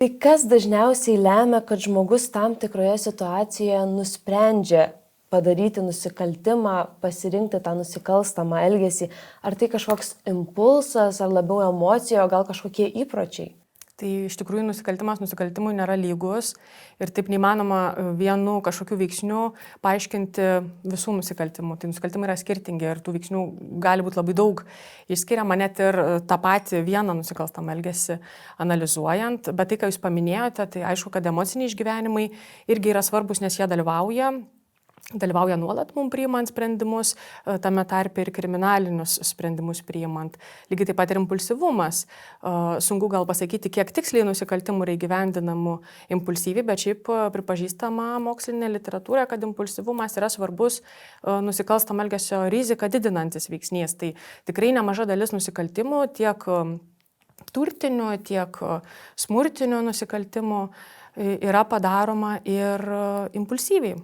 Tai kas dažniausiai lemia, kad žmogus tam tikroje situacijoje nusprendžia padaryti nusikaltimą, pasirinkti tą nusikalstamą elgesį? Ar tai kažkoks impulsas, ar labiau emocija, o gal kažkokie įpročiai? Tai iš tikrųjų nusikaltimas nusikaltimui nėra lygus ir taip neįmanoma vienu kažkokiu veiksniu paaiškinti visų nusikaltimų. Tai nusikaltimai yra skirtingi ir tų veiksnių gali būti labai daug. Išskiriama net ir tą patį vieną nusikalstamą elgesį analizuojant, bet tai, ką jūs paminėjote, tai aišku, kad emociniai išgyvenimai irgi yra svarbus, nes jie dalyvauja nuolat mums priimant sprendimus, tame tarpe ir kriminalinius sprendimus priimant. Lygiai taip pat ir impulsyvumas. Sunku gal pasakyti, kiek tiksliai nusikaltimų yra įgyvendinamų impulsyviai, bet šiaip pripažįstama mokslinė literatūra, kad impulsyvumas yra svarbus nusikalstamo elgesio riziką didinantis veiksnys. Tai tikrai nemaža dalis nusikaltimų, tiek turtinių, tiek smurtinių nusikaltimų yra padaroma ir impulsyviai.